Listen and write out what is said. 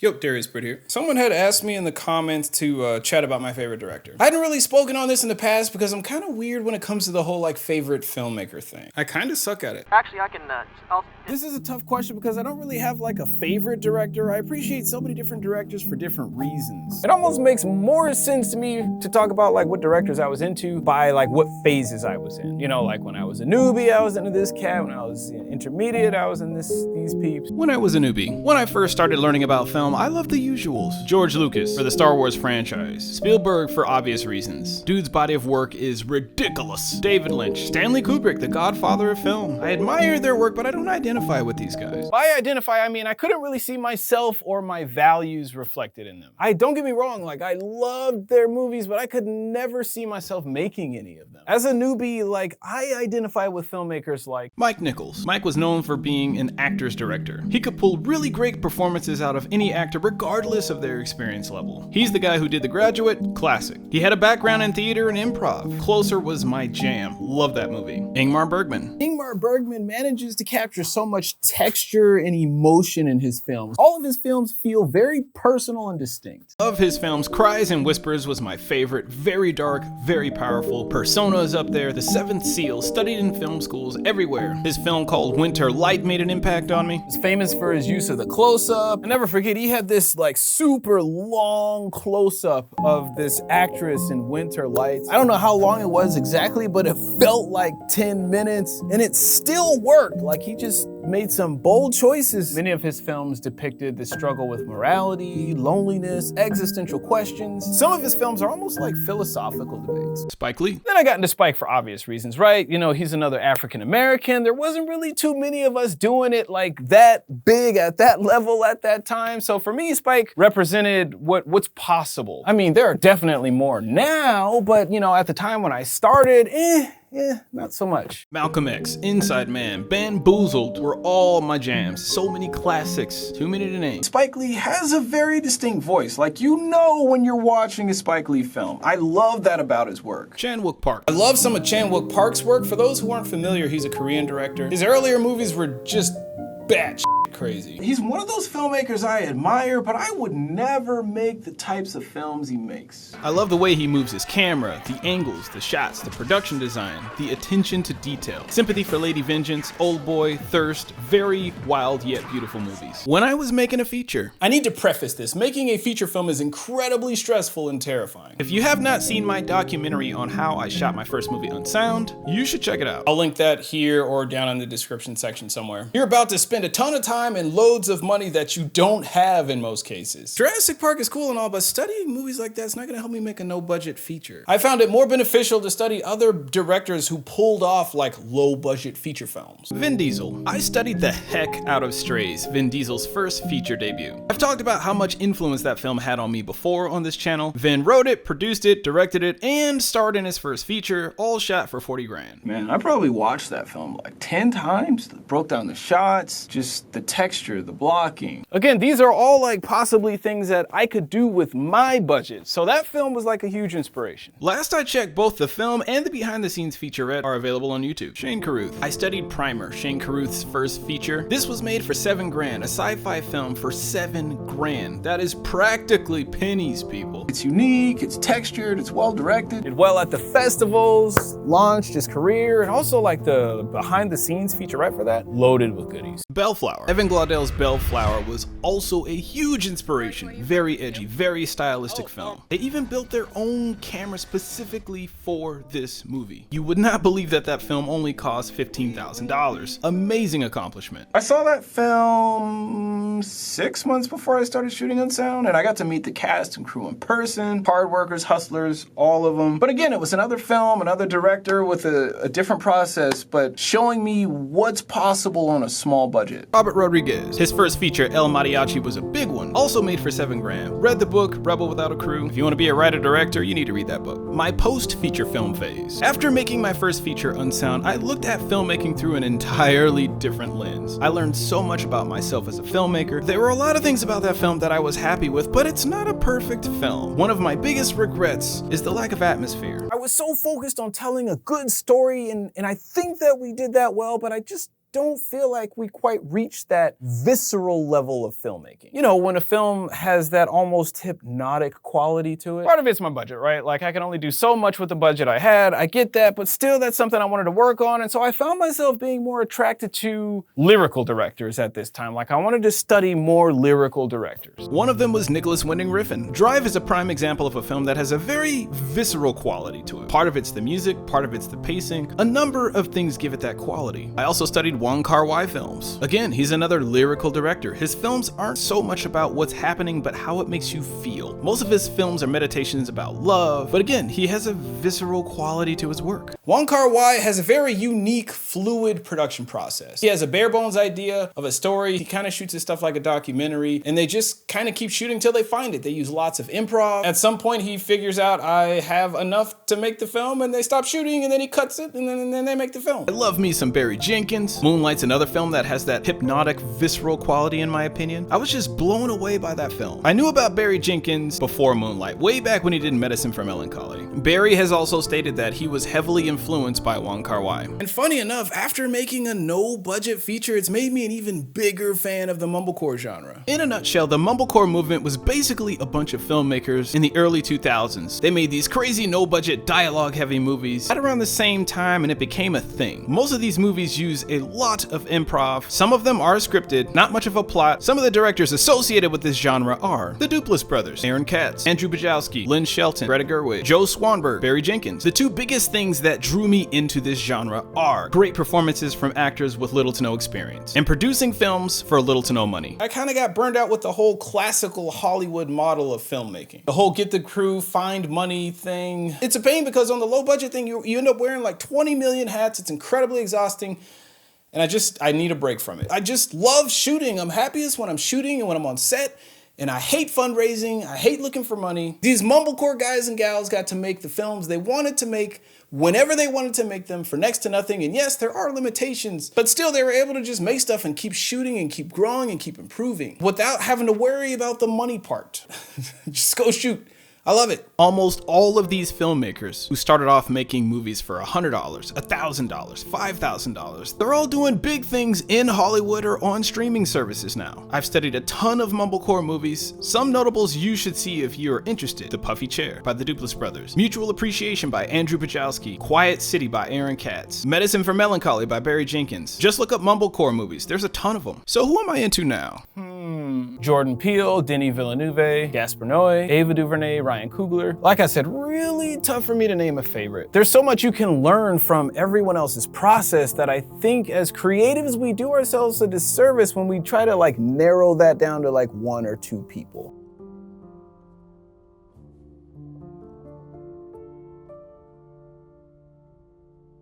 Yo, Darius Britt here. Someone had asked me in the comments to chat about my favorite director. I hadn't really spoken on this in the past because I'm kind of weird when it comes to the whole favorite filmmaker thing. I kind of suck at it. Actually, I can, This is a tough question because I don't really have a favorite director. I appreciate so many different directors for different reasons. It almost makes more sense to me to talk about what directors I was into by what phases I was in. You know, when I was a newbie, I was into this cat. When I was intermediate, I was in these peeps. When I was a newbie, when I first started learning about film, I loved the usuals. George Lucas for the Star Wars franchise. Spielberg for obvious reasons. Dude's body of work is ridiculous. David Lynch. Stanley Kubrick, the godfather of film. I admire their work, but I don't identify with these guys. By identify, I mean I couldn't really see myself or my values reflected in them. Don't get me wrong, I loved their movies, but I could never see myself making any of them. As a newbie, I identify with filmmakers like Mike Nichols. Mike was known for being an actor's director. He could pull really great performances out of any actor regardless of their experience level. He's the guy who did The Graduate, classic. He had a background in theater and improv. Closer was my jam. Love that movie. Ingmar Bergman. Ingmar Bergman manages to capture so much texture and emotion in his films. All of his films feel very personal and distinct. Of his films, Cries and Whispers was my favorite. Very dark, very powerful. Persona is up there. The Seventh Seal, studied in film schools everywhere. His film called Winter Light made an impact on me. He's famous for his use of the close-up. I never forget, he had this super long close-up of this actress in Winter Lights. I don't know how long it was exactly, but it felt like 10 minutes and it still worked. He just made some bold choices. Many of his films depicted the struggle with morality, loneliness, existential questions. Some of his films are almost like philosophical debates. Spike Lee. Then I got into Spike for obvious reasons, right? You know, he's another African American. There wasn't really too many of us doing it that big at that level at that time. So for me, Spike represented what's possible. I mean, there are definitely more now, but at the time when I started, not so much. Malcolm X, Inside Man, Bamboozled were all my jams. So many classics, too many to name. Spike Lee has a very distinct voice. You know when you're watching a Spike Lee film. I love that about his work. Chan-wook Park. I love some of Chan-wook Park's work. For those who aren't familiar, he's a Korean director. His earlier movies were just batshit crazy. He's one of those filmmakers I admire, but I would never make the types of films he makes. I love the way he moves his camera, the angles, the shots, the production design, the attention to detail. Sympathy for Lady Vengeance, Old Boy, Thirst, very wild yet beautiful movies. When I was making a feature, I need to preface this, making a feature film is incredibly stressful and terrifying. If you have not seen my documentary on how I shot my first movie, UNSOUND, you should check it out. I'll link that here or down in the description section somewhere. You're about to spend a ton of time and loads of money that you don't have in most cases. Jurassic Park is cool and all, but studying movies like that's not gonna help me make a no-budget feature. I found it more beneficial to study other directors who pulled off low-budget feature films. Vin Diesel. I studied the heck out of Strays, Vin Diesel's first feature debut. I've talked about how much influence that film had on me before on this channel. Vin wrote it, produced it, directed it, and starred in his first feature, all shot for 40 grand. Man, I probably watched that film 10 times. Broke down the shots, just the texture, the blocking. Again, these are all possibly things that I could do with my budget. So that film was a huge inspiration. Last I checked, both the film and the behind the scenes featurette are available on YouTube. Shane Carruth. I studied Primer, Shane Carruth's first feature. This was made for 7 grand, a sci-fi film for 7 grand. That is practically pennies, people. It's unique, it's textured, it's well directed. Did well at the festivals, launched his career, and also the behind the scenes featurette for that, loaded with goodies. Bellflower. Evan Glaudel's Bellflower was also a huge inspiration. Very edgy, very stylistic film. They even built their own camera specifically for this movie. You would not believe that film only cost $15,000. Amazing accomplishment. I saw that film 6 months before I started shooting UNSOUND, and I got to meet the cast and crew in person, hard workers, hustlers, all of them. But again, it was another film, another director with a different process, but showing me what's possible on a small budget. Robert Rodriguez. His first feature, El Mariachi, was a big one, also made for 7 grand. Read the book, Rebel Without a Crew. If you want to be a writer-director, you need to read that book. My post-feature film phase. After making my first feature, UNSOUND, I looked at filmmaking through an entirely different lens. I learned so much about myself as a filmmaker. There were a lot of things about that film that I was happy with, but it's not a perfect film. One of my biggest regrets is the lack of atmosphere. I was so focused on telling a good story, and I think that we did that well, but I just don't feel like we quite reached that visceral level of filmmaking. You know, when a film has that almost hypnotic quality to it. Part of it's my budget, right? Like, I can only do so much with the budget I had. I get that, but still that's something I wanted to work on. And so I found myself being more attracted to lyrical directors at this time. Like, I wanted to study more lyrical directors. One of them was Nicholas Winding Refn. Drive is a prime example of a film that has a very visceral quality to it. Part of it's the music, part of it's the pacing. A number of things give it that quality. I also studied Wong Kar-wai films. Again, he's another lyrical director. His films aren't so much about what's happening, but how it makes you feel. Most of his films are meditations about love, but again, he has a visceral quality to his work. Wong Kar-wai has a very unique, fluid production process. He has a bare bones idea of a story. He kind of shoots his stuff like a documentary, and they just kind of keep shooting till they find it. They use lots of improv. At some point, he figures out, I have enough to make the film, and they stop shooting, and then he cuts it, and then they make the film. I love me some Barry Jenkins. Moonlight's another film that has that hypnotic, visceral quality in my opinion. I was just blown away by that film. I knew about Barry Jenkins before Moonlight, way back when he did Medicine for Melancholy. Barry has also stated that he was heavily influenced by Wong Kar-wai. And funny enough, after making a no-budget feature, it's made me an even bigger fan of the Mumblecore genre. In a nutshell, the Mumblecore movement was basically a bunch of filmmakers in the early 2000s. They made these crazy no-budget, dialogue-heavy movies at around the same time, and it became a thing. Most of these movies use a lot of improv. Some of them are scripted, not much of a plot. Some of the directors associated with this genre are the Duplass brothers, Aaron Katz, Andrew Bujalski, Lynn Shelton, Greta Gerwig, Joe Swanberg, Barry Jenkins. The two biggest things that drew me into this genre are great performances from actors with little to no experience and producing films for little to no money. I kind of got burned out with the whole classical Hollywood model of filmmaking. The whole get the crew, find money thing. It's a pain because on the low budget thing, you end up wearing like 20 million hats. It's incredibly exhausting. And I need a break from it. I just love shooting. I'm happiest when I'm shooting and when I'm on set. And I hate fundraising. I hate looking for money. These Mumblecore guys and gals got to make the films they wanted to make whenever they wanted to make them for next to nothing. And yes, there are limitations, but still they were able to just make stuff and keep shooting and keep growing and keep improving without having to worry about the money part. Just go shoot. I love it. Almost all of these filmmakers who started off making movies for $100, $1,000, $5,000, they're all doing big things in Hollywood or on streaming services now. I've studied a ton of Mumblecore movies. Some notables you should see if you're interested. The Puffy Chair by the Duplass brothers, Mutual Appreciation by Andrew Bujalski, Quiet City by Aaron Katz, Medicine for Melancholy by Barry Jenkins. Just look up Mumblecore movies. There's a ton of them. So who am I into now? Jordan Peele, Denis Villeneuve, Gaspar Noé, Ava DuVernay, Ryan Coogler. Like I said, really tough for me to name a favorite. There's so much you can learn from everyone else's process that I think as creatives we do ourselves a disservice when we try to narrow that down to one or two people.